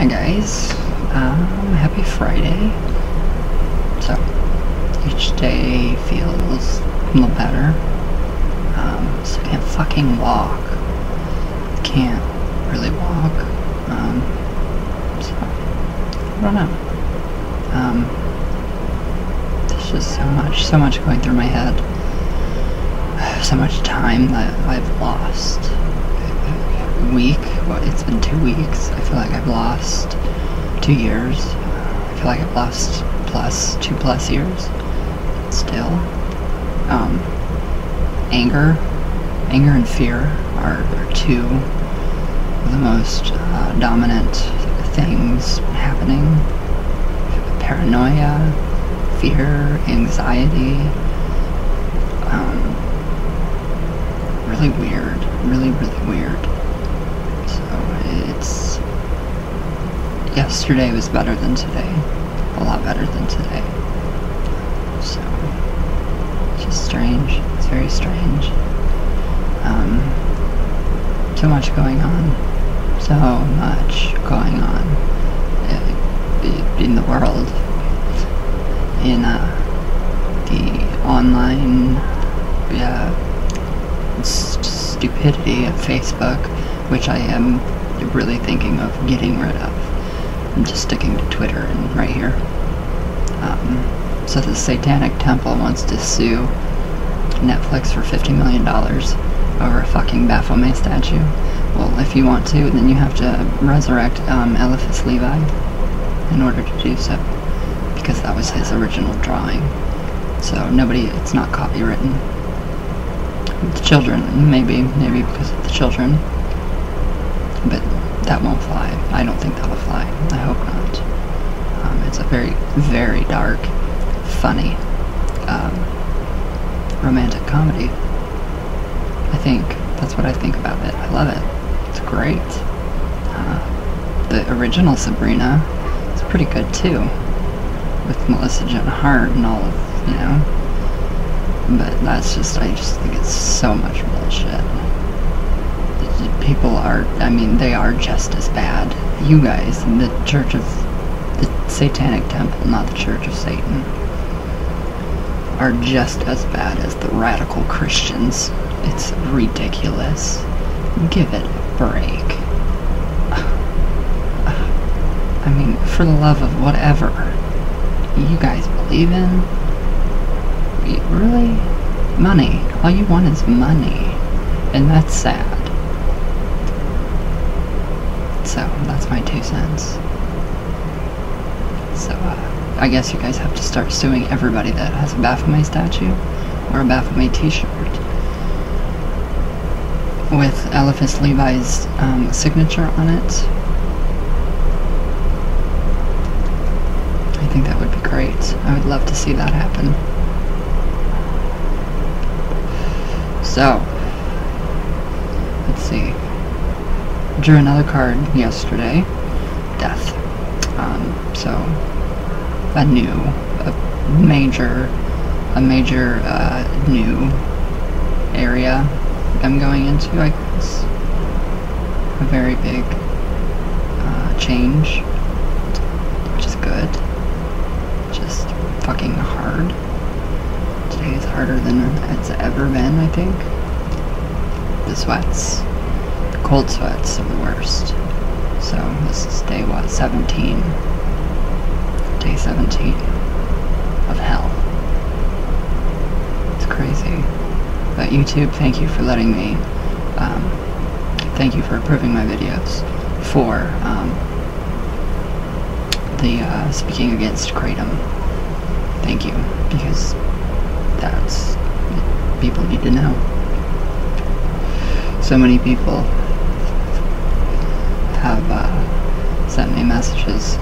Hi guys, happy Friday. So, each day feels a little better. So I can't fucking walk. Can't really walk. So, I don't know. There's just so much going through my head. So much time that I've lost. It's been 2 weeks. I feel like I've lost 2 years. I feel like I've lost 2+ years. Still. Anger and fear are two of the most dominant things happening. Paranoia, fear, anxiety. Really weird. Really weird. Yesterday was better than today. A lot better than today. So, it's just strange. It's very strange. So much going on. So much going on in the world. In the online stupidity of Facebook, which I am really thinking of getting rid of. I'm just sticking to Twitter and right here. So the Satanic Temple wants to sue Netflix for $50 million over a fucking Baphomet statue. Well, if you want to, then you have to resurrect Eliphas Levi in order to do so, because that was his original drawing. So it's not copywritten. The children, maybe because of the children, but that won't fly. I don't think that'll fly. I hope not. It's a very, very dark, funny, romantic comedy. I think that's what I think about it. I love it. It's great. The original Sabrina is pretty good too, with Melissa Joan Hart and all of, you know. But I just think it's so much bullshit. People they are just as bad. You guys, the Church of the Satanic Temple, not the Church of Satan, are just as bad as the radical Christians. It's ridiculous. Give it a break. For the love of whatever you guys believe in, really? Money. All you want is money. And that's sad. So, that's my 2 cents. So, I guess you guys have to start suing everybody that has a Baphomet statue or a Baphomet t-shirt with Eliphas Levi's signature on it. I think that would be great. I would love to see that happen. So, let's see. Drew another card yesterday. Death. So a major new area I'm going into, I guess. A very big change, which is good. Just fucking hard. Today is harder than it's ever been, I think. The sweats. Cold sweats are the worst. So this is day 17. Day 17 of hell. It's crazy. But YouTube, thank you for letting me, thank you for approving my videos for the speaking against Kratom. Thank you, because that's people need to know. So many people have sent me messages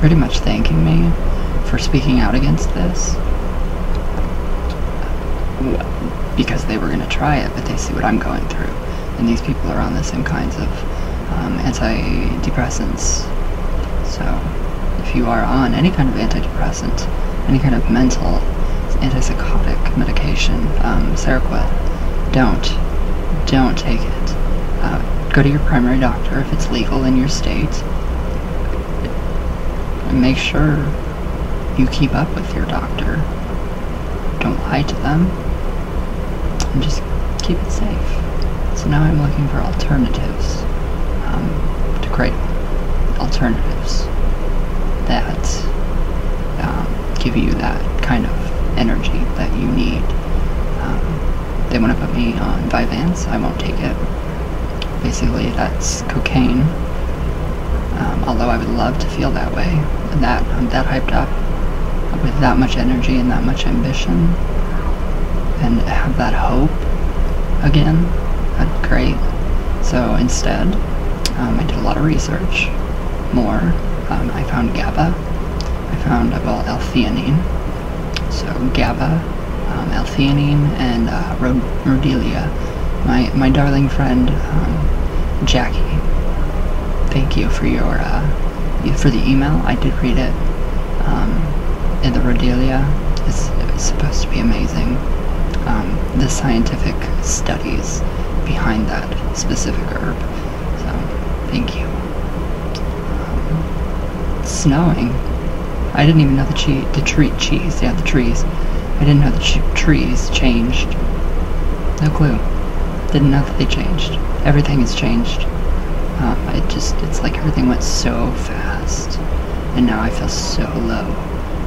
pretty much thanking me for speaking out against this, because they were going to try it, but they see what I'm going through, and these people are on the same kinds of antidepressants. So if you are on any kind of antidepressant, any kind of mental antipsychotic medication, Seroquel, don't take it. Go to your primary doctor if it's legal in your state. And make sure you keep up with your doctor. Don't lie to them. And just keep it safe. So now I'm looking for alternatives to Kratom. Alternatives that give you that kind of energy that you need. They want to put me on Vyvanse. I won't take it. Basically, that's cocaine. Although I would love to feel that way. And I'm that hyped up with that much energy and that much ambition. And have that hope again. That'd be great. So instead, I did a lot of research. More. I found GABA. I found, well, L-theanine. So GABA, L-theanine, and Rhodelia. My darling friend, Jackie. Thank you for your for the email. I did read it. And the Rhodelia is supposed to be amazing. The scientific studies behind that specific herb. So, thank you. It's snowing. I didn't even know the trees. Yeah, the trees. I didn't know the trees changed. No clue. Didn't know that they changed. Everything has changed. It's like everything went so fast. And now I feel so low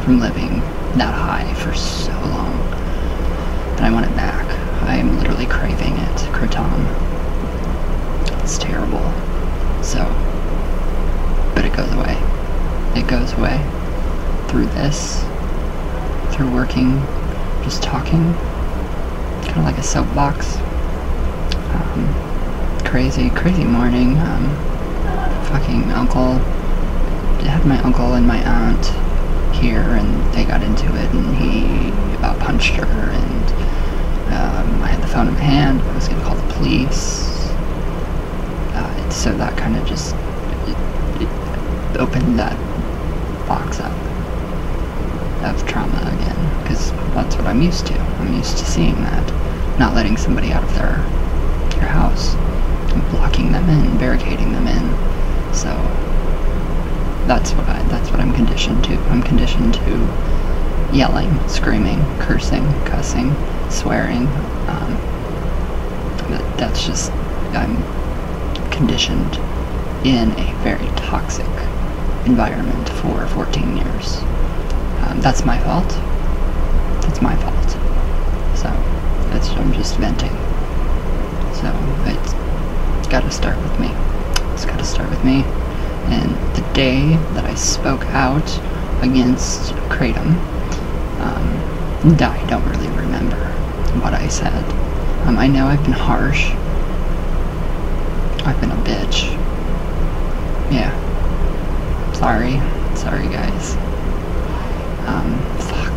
from living that high for so long. And I want it back. I am literally craving it. Kratom. It's terrible. So, but it goes away. It goes away. Through this. Through working. Just talking. Kind of like a soapbox. Crazy morning. Fucking uncle. I had my uncle and my aunt here, and they got into it, and he about punched her, and I had the phone in my hand. I was gonna call the police. So that kind of just it opened that box up of trauma again, because that's what I'm used to. I'm used to seeing that, not letting somebody out of their house, and blocking them in, barricading them in. So that's what I'm conditioned to. I'm conditioned to yelling, screaming, cursing, cussing, swearing. That's just, I'm conditioned in a very toxic environment for 14 years. That's my fault. That's my fault. So I'm just venting. So it's got to start with me. It's got to start with me. And the day that I spoke out against Kratom, I don't really remember what I said. I know I've been harsh. I've been a bitch. Yeah. Sorry. Sorry, guys. Fuck.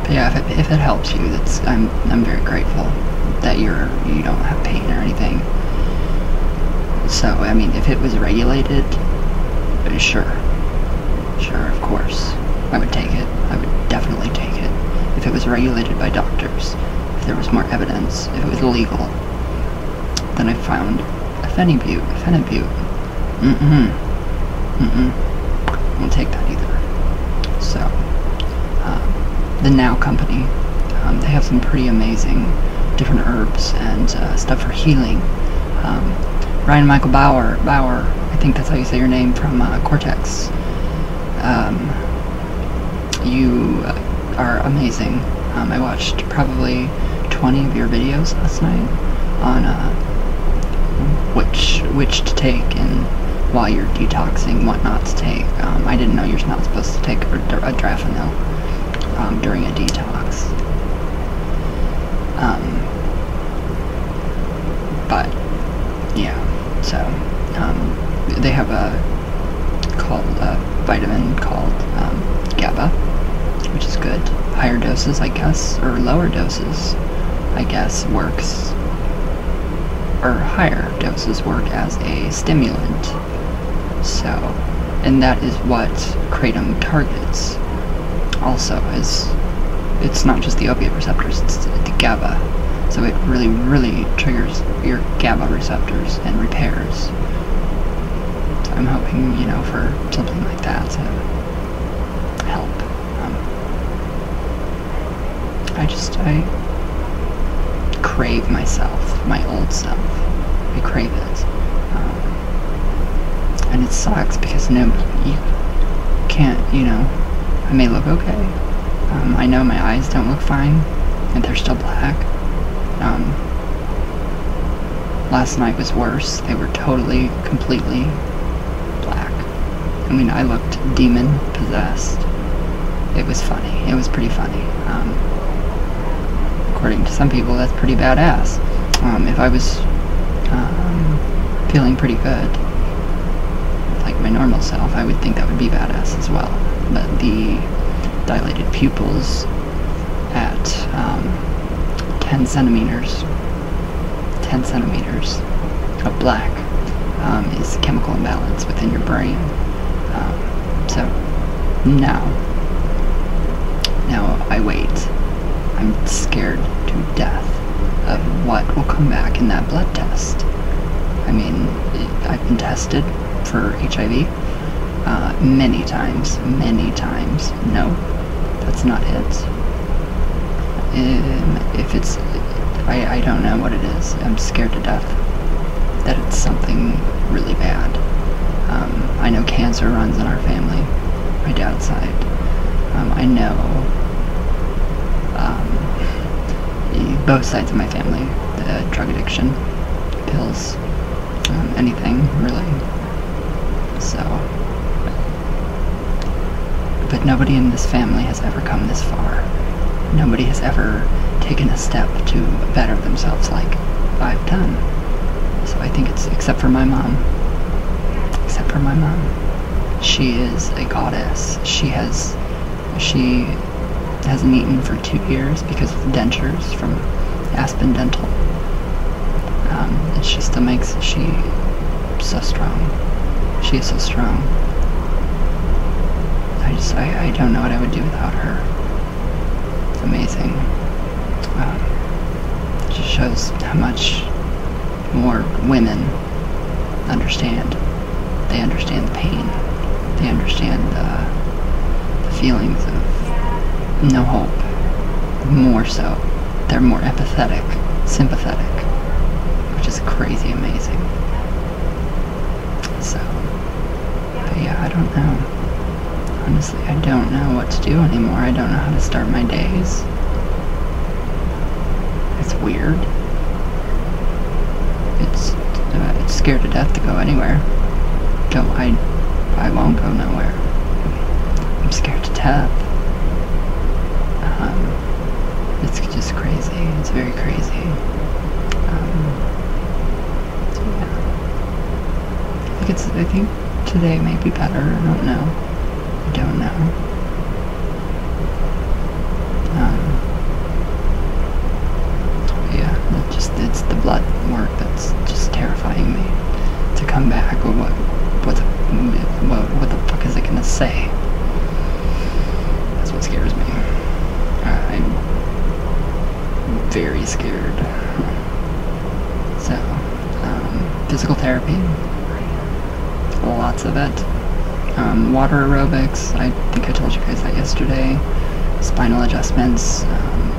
But yeah, if it helps you, I'm very grateful that you don't have pain or anything. So, I mean, if it was regulated, sure, of course, I would take it. I would definitely take it. If it was regulated by doctors, if there was more evidence, if it was legal, then I found a phenibut. I won't take that either. So, the Now Company, they have some pretty amazing different herbs and stuff for healing. Ryan Michael Bauer, I think that's how you say your name, from Cortex. You are amazing. I watched probably 20 of your videos last night on which to take and while you're detoxing, what not to take. I didn't know you're not supposed to take a Drafanil during a detox. But yeah, so they have a vitamin called GABA, which is good. Higher doses, I guess, or lower doses, I guess, works, or higher doses work as a stimulant. So, and that is what Kratom targets. Also, it's not just the opiate receptors, it's the GABA. So it really, really triggers your GABA receptors and repairs I'm hoping, you know, for something like that to help. I crave myself, my old self. I crave it. And it sucks because you can't, you know, I may look okay. I know my eyes don't look fine, and they're still black. Last night was worse. They were totally, completely black. I mean, I looked demon-possessed. It was funny. It was pretty funny. According to some people, that's pretty badass. If I was feeling pretty good, like my normal self, I would think that would be badass as well. But the dilated pupils at 10 centimeters of black is chemical imbalance within your brain. So now I wait. I'm scared to death of what will come back in that blood test. I mean, I've been tested for HIV many times. No, that's not it. If it's, I don't know what it is. I'm scared to death that it's something really bad. I know cancer runs in our family, my dad's side. I know both sides of my family, the drug addiction, pills, anything really. So, but nobody in this family has ever come this far. Nobody has ever taken a step to better themselves like I've done. So I think it's, except for my mom. She is a goddess. She hasn't eaten for 2 years because of the dentures from Aspen Dental. And she still makes, she so strong. She is so strong. I don't know what I would do without her. It's amazing. It just shows how much more women understand. They understand the pain. They understand the feelings of no hope. More so. They're more empathetic, sympathetic, which is crazy amazing. So, but yeah, I don't know. Honestly, I don't know what to do anymore. I don't know how to start my days. It's weird. It's scared to death to go anywhere. I won't go nowhere. I'm scared to death. It's just crazy. It's very crazy. So yeah. I think today may be better. I don't know. Yeah, it's the blood work that's just terrifying me. To come back, what the fuck is it gonna say? That's what scares me. I'm very scared. So, physical therapy, lots of it. Water aerobics, I think I told you guys that yesterday. Spinal adjustments,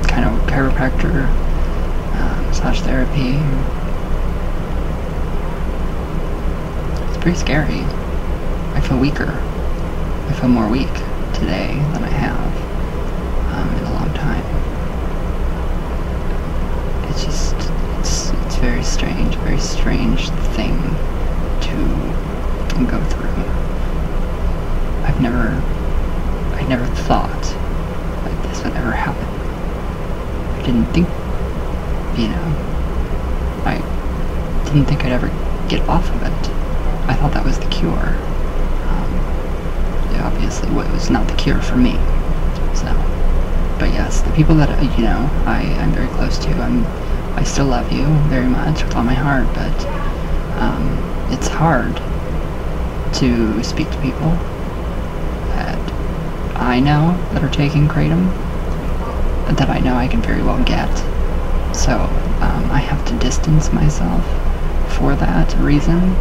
kind of chiropractor, massage therapy. It's pretty scary. I feel weaker. I feel more weak today than I have in a long time. It's just, it's very strange thing to go through. I never thought that this would ever happen. I didn't think, I didn't think I'd ever get off of it. I thought that was the cure. Obviously, it was not the cure for me. So, but yes, the people that, I'm very close to, I still love you very much with all my heart, but it's hard to speak to people that I know that are taking Kratom, that I know I can very well get. So I have to distance myself for that reason,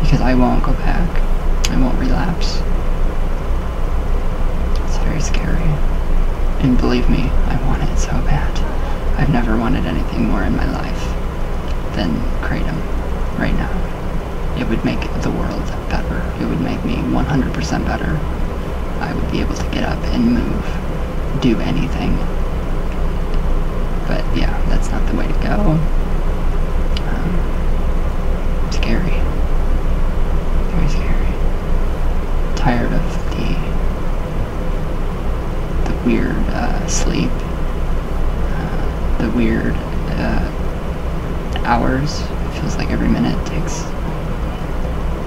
because I won't go back. I won't relapse. It's very scary. And believe me, I want it so bad. I've never wanted anything more in my life than Kratom right now. It would make the world better. It would make me 100% better. I would be able to get up and move, do anything. But yeah, that's not the way to go. Scary. Very scary. Tired of the weird sleep. The weird hours. It feels like every minute takes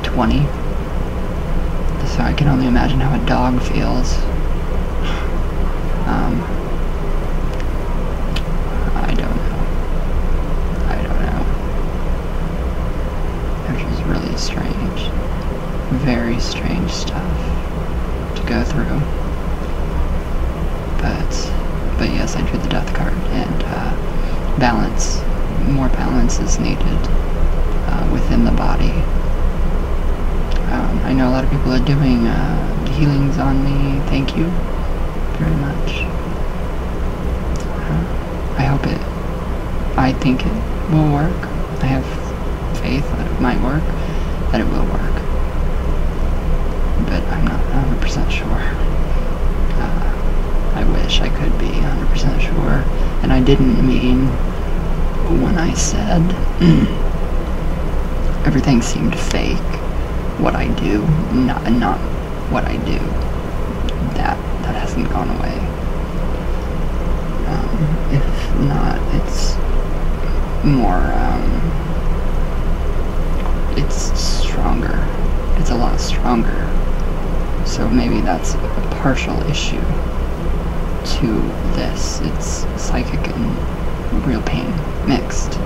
20. So I can only imagine how a dog feels. I don't know. Which is really strange. Very strange stuff to go through. But yes, I drew the death card, and balance. More balance is needed within the body. I know a lot of people are doing healings on me. Thank you very much. I think it will work. I have faith that it might work, that it will work. But I'm not 100% sure. I wish I could be 100% sure. And I didn't mean when I said everything seemed fake. What I do, not what I do. That hasn't gone away. If not, it's more, it's stronger. It's a lot stronger. So maybe that's a partial issue to this. It's psychic and real pain mixed.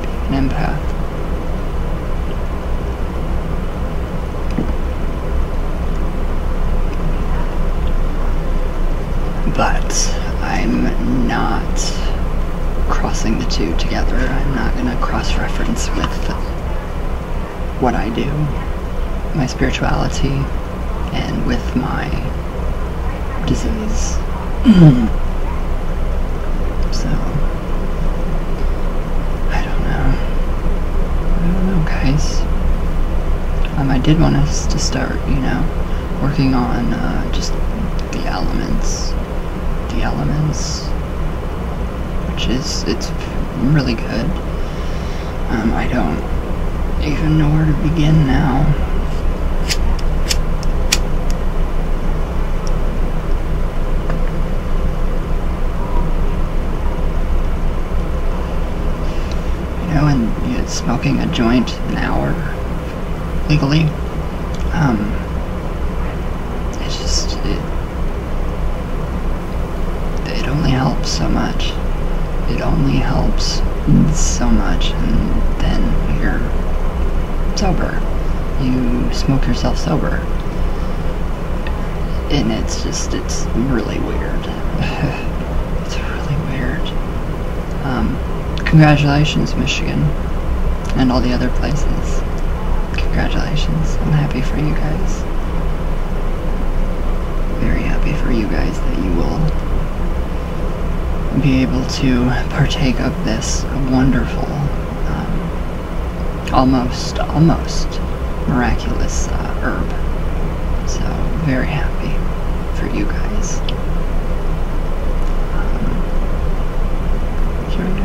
Being an empath. But I'm not crossing the two together. I'm not going to cross-reference with what I do, my spirituality, and with my disease. So, I don't know, guys. I did want us to start, working on just the elements, which it's really good. I don't even know where to begin now. And smoking a joint an hour legally, it's just, it only helps so much. It only helps so much, and then you're sober. You smoke yourself sober. And it's really weird. It's really weird. Congratulations, Michigan, and all the other places. Congratulations. I'm happy for you guys. Very happy for you guys that you will be able to partake of this wonderful, almost miraculous herb. So, very happy for you guys.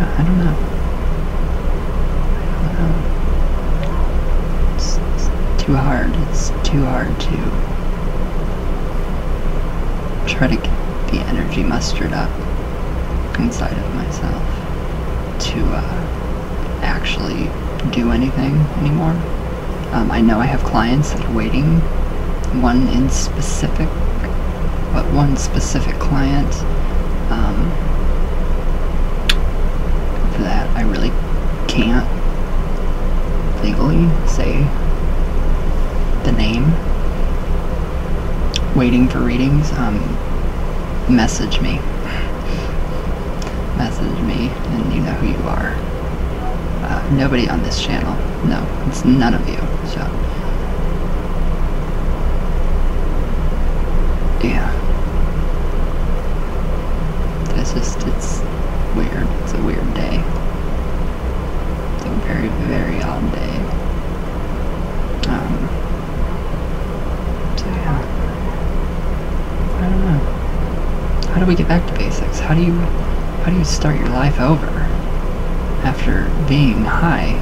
I don't know. It's too hard. It's too hard to try to get the energy mustered up inside of myself to actually do anything anymore. I know I have clients that are waiting. One specific client that I really can't legally say the name, waiting for readings. Message me, and you know who you are. Nobody on this channel. No, it's none of you. So it's weird. It's a weird day. It's a very, very odd day. So yeah. I don't know. How do we get back to basics? How do you start your life over after being high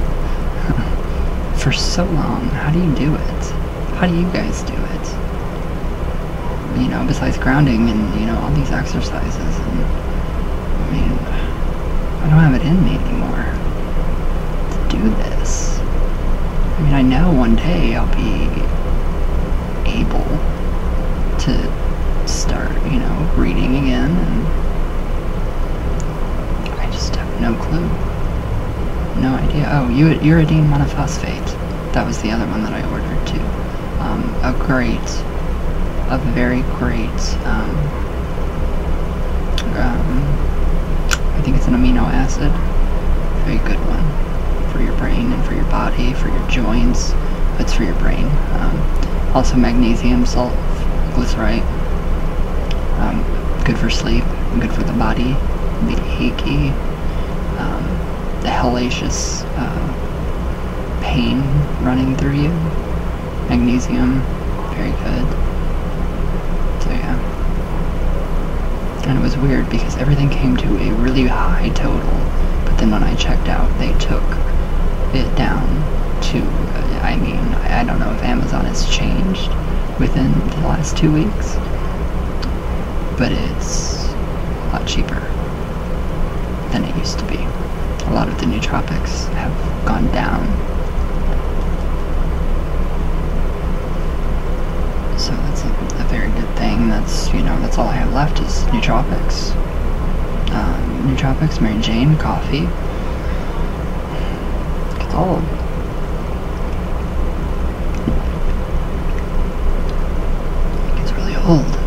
for so long? How do you do it? How do you guys do it? You know, besides grounding and, you know, all these exercises, and I mean, I don't have it in me anymore to do this. I mean, I know one day I'll be able to start, you know, reading again, and I just have no clue. No idea. Oh, uridine monophosphate. That was the other one that I ordered too. A very great, I think it's an amino acid. Very good one for your brain and for your body, for your joints. It's for your brain. Also magnesium salt glycerite. Good for sleep, good for the body, the achy, the hellacious pain running through you. Magnesium, very good. So yeah. And it was weird because everything came to a really high total, but then when I checked out, they took it down to, I mean, I don't know if Amazon has changed within the last 2 weeks, but it's a lot cheaper than it used to be. A lot of the nootropics have gone down. So that's a very good thing. That's, you know, that's all I have left is nootropics. Nootropics, Mary Jane, coffee. It's all. It's really old.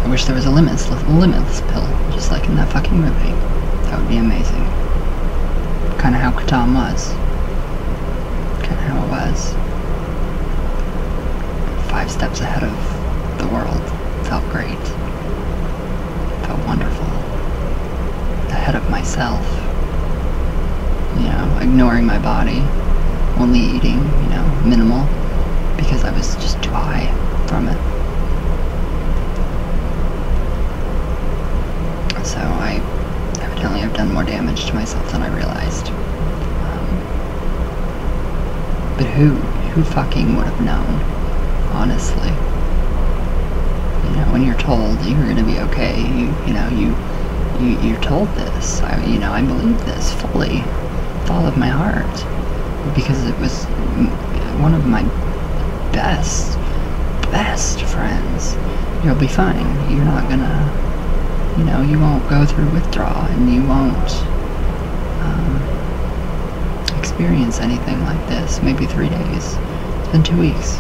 I wish there was a limitless pill, just like in that fucking movie. That would be amazing. Kind of how Kratom was. Kind of how it was. 5 steps ahead of the world. Felt great. Felt wonderful. Ahead of myself. You know, ignoring my body. Only eating, you know, minimal. Because I was just too high from it. So I evidently have done more damage to myself than I realized. But who fucking would have known? Honestly. You know, when you're told you're gonna be okay, you're told this. I believe this fully, with all of my heart, because it was one of my best friends. You'll be fine. You're not gonna, you know, you won't go through withdrawal, and you won't experience anything like this. Maybe 3 days. It's been 2 weeks.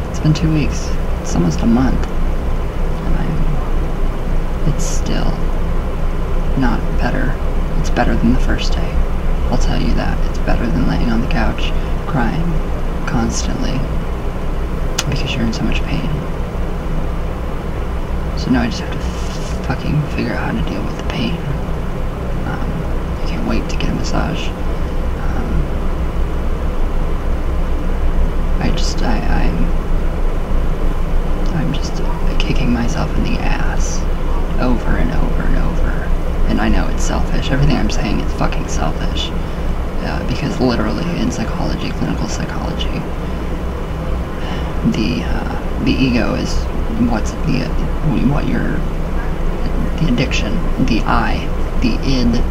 It's been 2 weeks. It's almost a month. And it's still not better. It's better than the first day. I'll tell you that. It's better than laying on the couch, crying constantly because you're in so much pain. So now I just have to fucking figure out how to deal with the pain. I can't wait to get a massage. I'm just kicking myself in the ass over and over and over. And I know it's selfish. Everything I'm saying is fucking selfish. Because literally in psychology, clinical psychology, the ego is the addiction, the I, the id,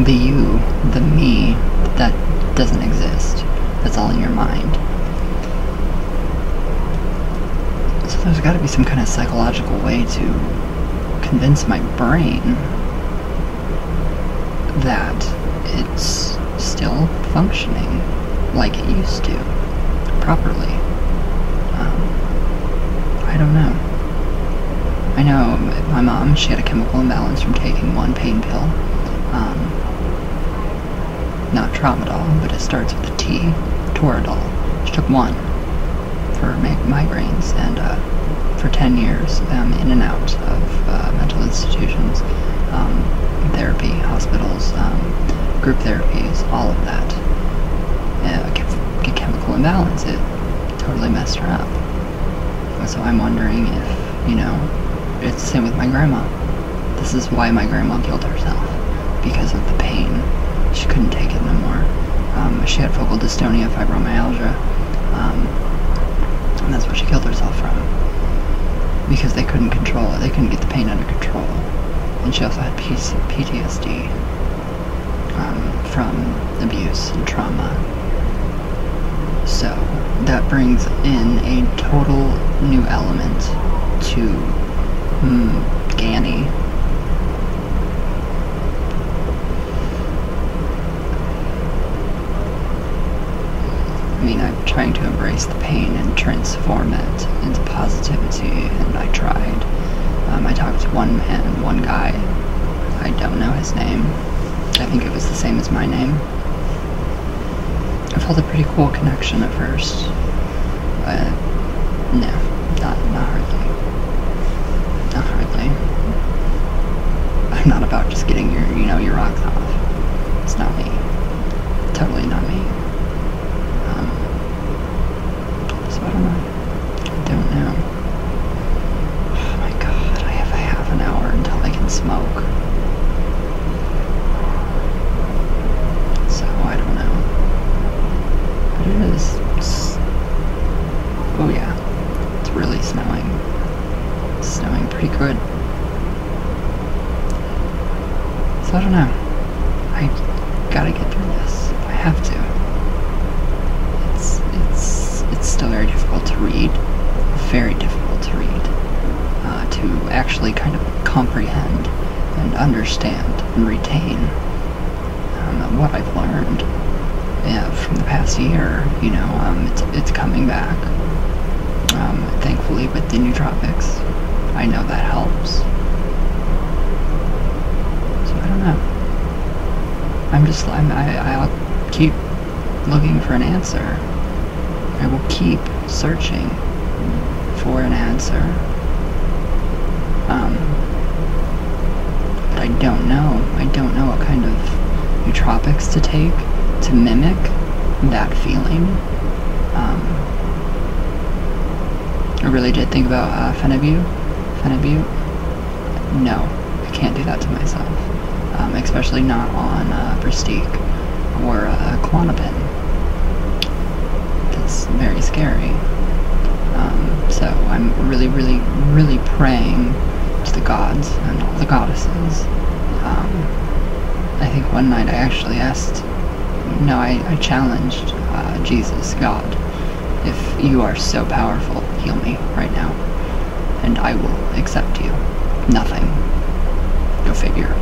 the you, the me, that doesn't exist. That's all in your mind. So there's got to be some kind of psychological way to convince my brain that it's still functioning like it used to, properly. I don't know. I know my mom, she had a chemical imbalance from taking one pain pill. Not tramadol, but it starts with a T, Toradol. She took one for migraines, and for 10 years, in and out of mental institutions. therapy, hospitals, group therapies, all of that. Chemical imbalance, it totally messed her up. So I'm wondering if, you know, it's the same with my grandma. This is why my grandma killed herself, because of the pain. She couldn't take it no more. She had focal dystonia, fibromyalgia, and that's what she killed herself from. Because they couldn't control it, they couldn't get the pain under control. And she also had PTSD from abuse and trauma. So that brings in a total new element to Ganny. I mean, I'm trying to embrace the pain and transform it into positivity, and I tried. I talked to one man, one guy. I don't know his name. I think it was the same as my name. I felt a pretty cool connection at first. No, not hardly. Not hardly. I'm not about just getting your rocks off. It's not me. Totally not me. So I don't know. Oh my god, I have half an hour until I can smoke. So I don't know. But it is. Oh yeah. It's really snowing. It's snowing pretty good. So I don't know. I gotta get through this. I have to. It's still very difficult to read. Very difficult to read. To actually kind of comprehend and understand and retain what I've learned from the past year. You know, it's coming back. Thankfully, with the nootropics, I know that helps. So I don't know. I'll keep looking for an answer. I will keep searching for an answer. But I don't know. I don't know what kind of nootropics to take to mimic that feeling. I really did think about Phenibut. No, I can't do that to myself. Especially not on Bristique or Klonopin. That's very scary. So I'm really, really, really praying to the gods and all the goddesses. I think one night I actually I challenged Jesus, God, if you are so powerful, heal me right now, and I will accept you. Nothing. Go figure.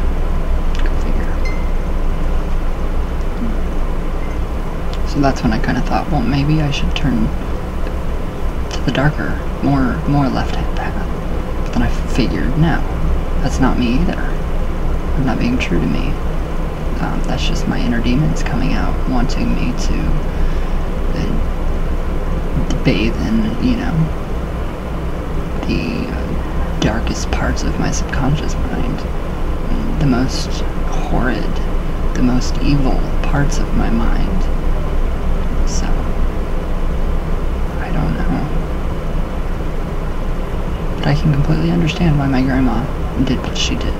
So that's when I kind of thought, well, maybe I should turn to the darker, more left-hand path. But then I figured, no, that's not me either. I'm not being true to me. That's just my inner demons coming out, wanting me to bathe in, the darkest parts of my subconscious mind. The most horrid, the most evil parts of my mind. So, I don't know. But I can completely understand why my grandma did what she did.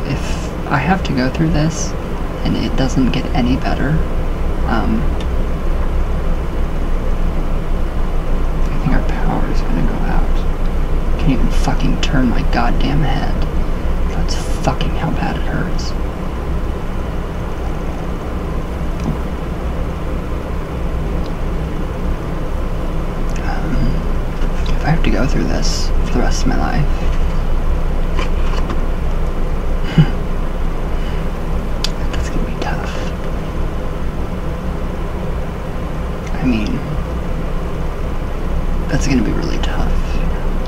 If I have to go through this, and it doesn't get any better, I think our power is gonna go out. I can't even fucking turn my goddamn head. That's fucking how bad it hurts. If I have to go through this for the rest of my life, that's gonna be tough. I mean, that's gonna be really tough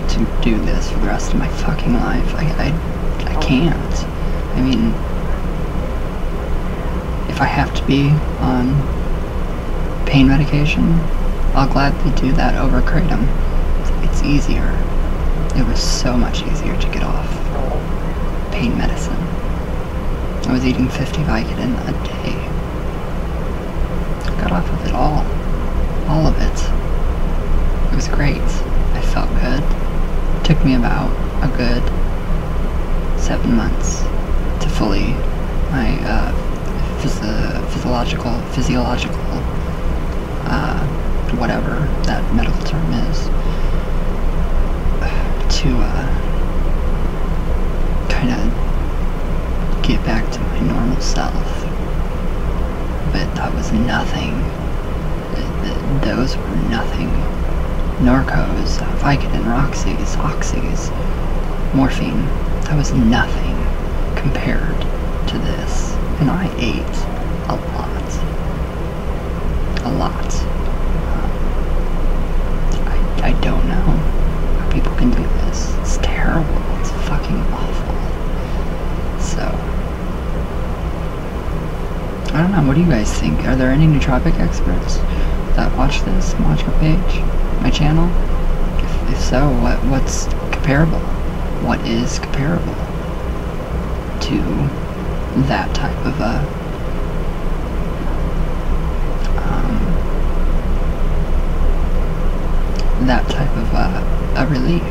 to do this for the rest of my fucking life. I can't. I mean, if I have to be on pain medication, I'll gladly do that over Kratom. It's easier. It was so much easier to get off pain medicine. I was eating 50 Vicodin a day. Got off of it all. All of it. It was great. I felt good. It took me about a good 7 months to fully, my physiological, whatever that medical term is, to kind of get back to my normal self. But that was nothing. Those were nothing. Norcos, Vicodin, Roxys, Oxys, morphine, that was nothing compared to this. And I ate a lot. A lot. I don't know how people can do this. It's terrible. It's fucking awful. So, I don't know. What do you guys think? Are there any nootropic experts that watch this, watch my page, my channel? If so, what's comparable? What is comparable to that type of a relief?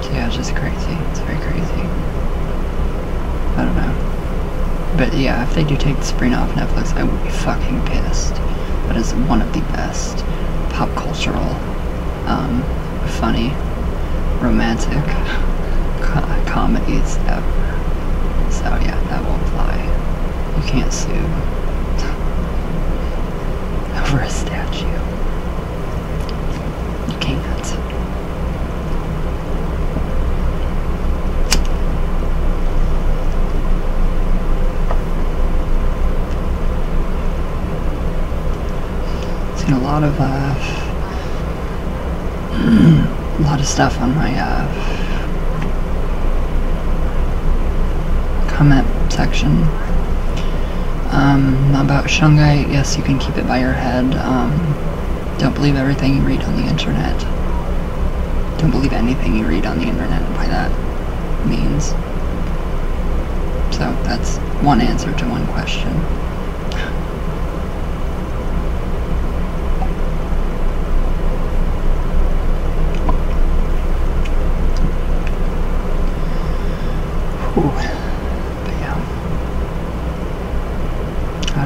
So yeah, it's just crazy. It's very crazy. I don't know. But yeah, if they do take the Sabrina off Netflix, I would be fucking pissed. That is one of the best pop cultural, funny, romantic comedies ever. So yeah, that won't fly. You can't sue over a statue. You can't. Seen a lot of stuff on my comment section about Shungite. Yes, you can keep it by your head. Don't believe everything you read on the internet. Don't believe anything you read on the internet by that means. So that's one answer to one question. But yeah, I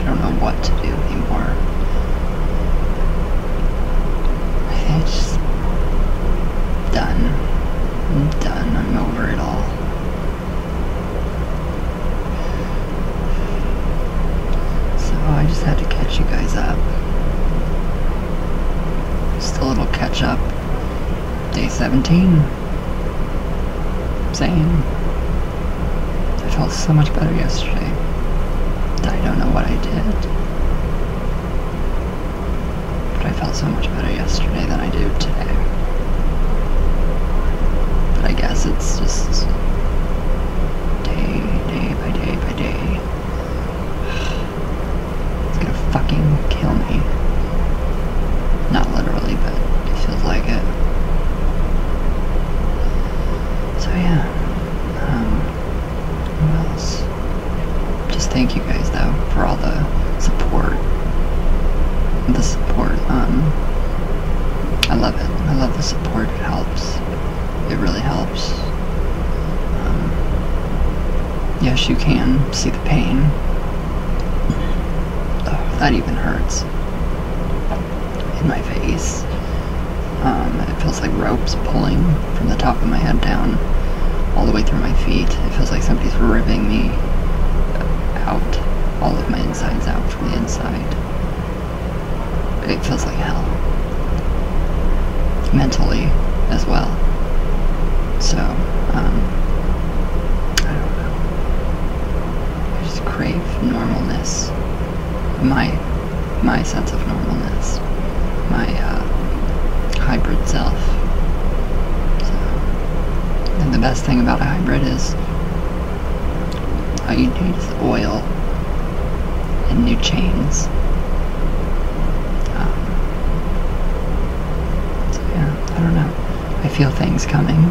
don't know what to do anymore. It's done. I'm done. I'm over it all. So I just had to catch you guys up. Just a little catch up. Day 17. Same. I felt so much better yesterday. I don't know what I did, but I felt so much better yesterday than I do today. But I guess it's just day by day by day. It's gonna fucking kill me. Not literally, but it feels like it. So yeah. What else? Just thank you guys though for all the support. I love it. I love the support. It helps. It really helps. Yes, you can see the pain. Oh, that even hurts. In my face. It feels like ropes pulling from the top of my head down all the way through my feet. It feels like somebody's ripping me out, all of my insides out from the inside. It feels like hell. Mentally as well. So, I don't know. I just crave normalness. My sense of normalness. My, hybrid self. And the best thing about a hybrid is all you need is oil and new chains. So yeah, I don't know. I feel things coming.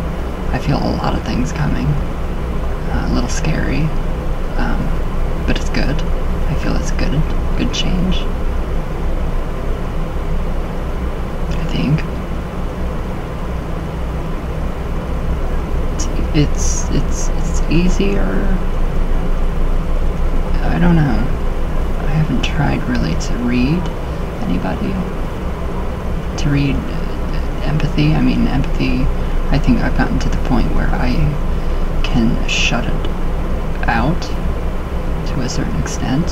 I feel a lot of things coming. A little scary, but it's good. I feel it's good change. I think it's easier. I don't know. I haven't tried really to read anybody. To read empathy. I mean, empathy, I think I've gotten to the point where I can shut it out to a certain extent.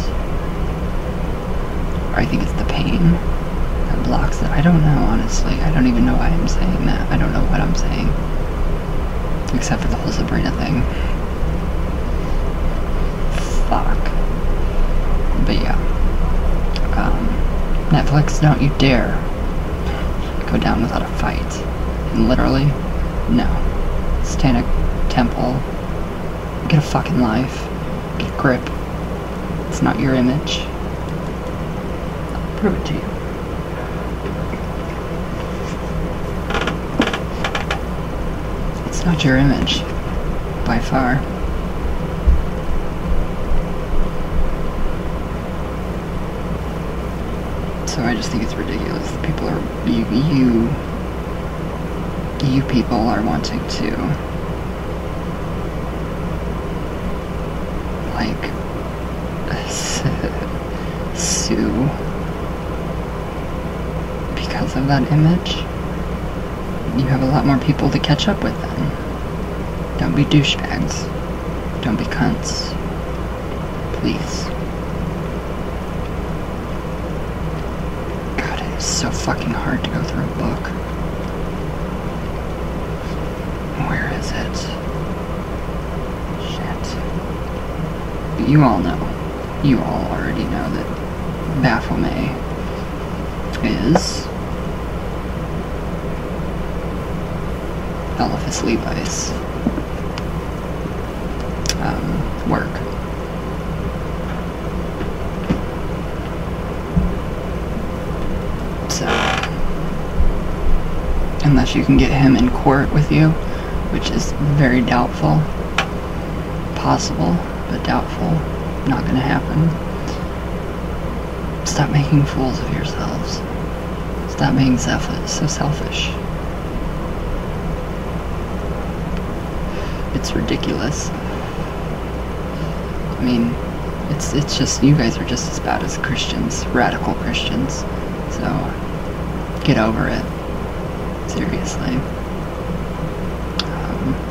Or I think it's the pain that blocks it. I don't know, honestly. I don't even know why I'm saying that. I don't know what I'm saying. Except for the whole Sabrina thing. Fuck. But yeah. Netflix, don't you dare go down without a fight. And literally, no. Satanic temple. Get a fucking life. Get a grip. It's not your image. I'll prove it to you. It's not your image. By far. So I just think it's ridiculous. People are, you people are wanting to, like, sue because of that image. You have a lot more people to catch up with then. Don't be douchebags. Don't be cunts. Please. So fucking hard to go through a book. Where is it? Shit. But you all know. You all already know that Baphomet is Eliphas Levi's work. So, unless you can get him in court with you, which is very doubtful, possible, but doubtful, not gonna happen. Stop making fools of yourselves. Stop being so selfish. It's ridiculous. I mean, it's just, you guys are just as bad as Christians, radical Christians. So, get over it. Seriously.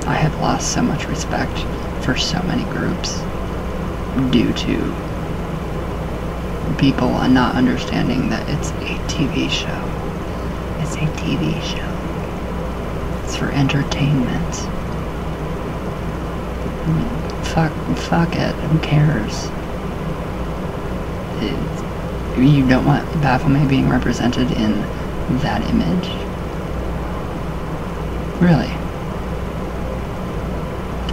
I have lost so much respect for so many groups due to people not understanding that it's a TV show. It's a TV show. It's for entertainment. Fuck it. Who cares? You don't want Baphomet being represented in that image? Really?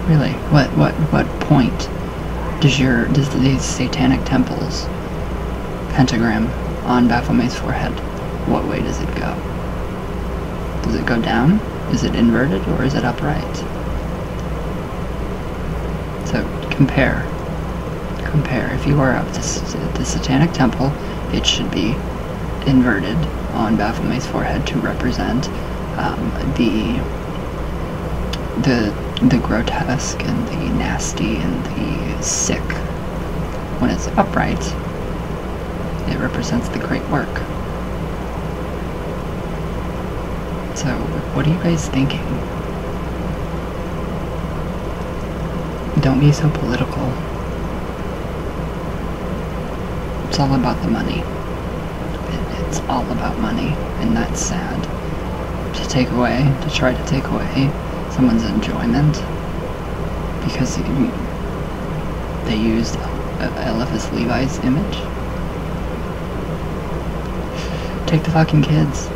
Really? What point does these satanic temples pentagram on Baphomet's forehead, what way does it go? Does it go down? Is it inverted or is it upright? So compare. If you are up to the Satanic Temple, it should be inverted on Baphomet's forehead to represent the grotesque and the nasty and the sick. When it's upright, it represents the great work. So, what are you guys thinking? Don't be so political. It's all about the money. It's all about money, and that's sad. To try to take away someone's enjoyment because they used Eliphas Levi's image. Take the fucking kids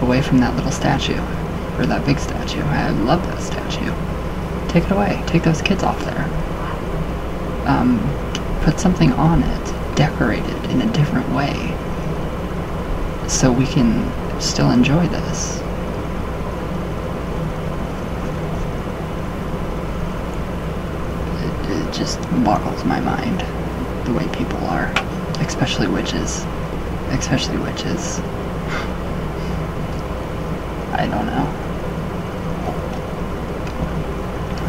away from that little statue, or that big statue. I love that statue. Take it away. Take those kids off there. Put something on it. Decorate it in a different way. So we can still enjoy this. just boggles my mind, the way people are, especially witches. I don't know.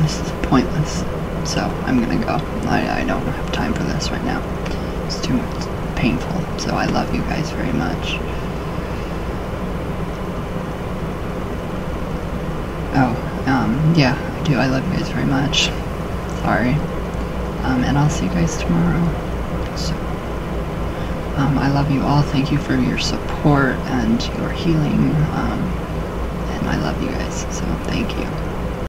This is pointless. So I'm gonna go. I don't have time for this right now. It's too much painful. So I love you guys very much. Oh, yeah, I do. I love you guys very much. Sorry. And I'll see you guys tomorrow. So, I love you all. Thank you for your support and your healing. And I love you guys. So thank you.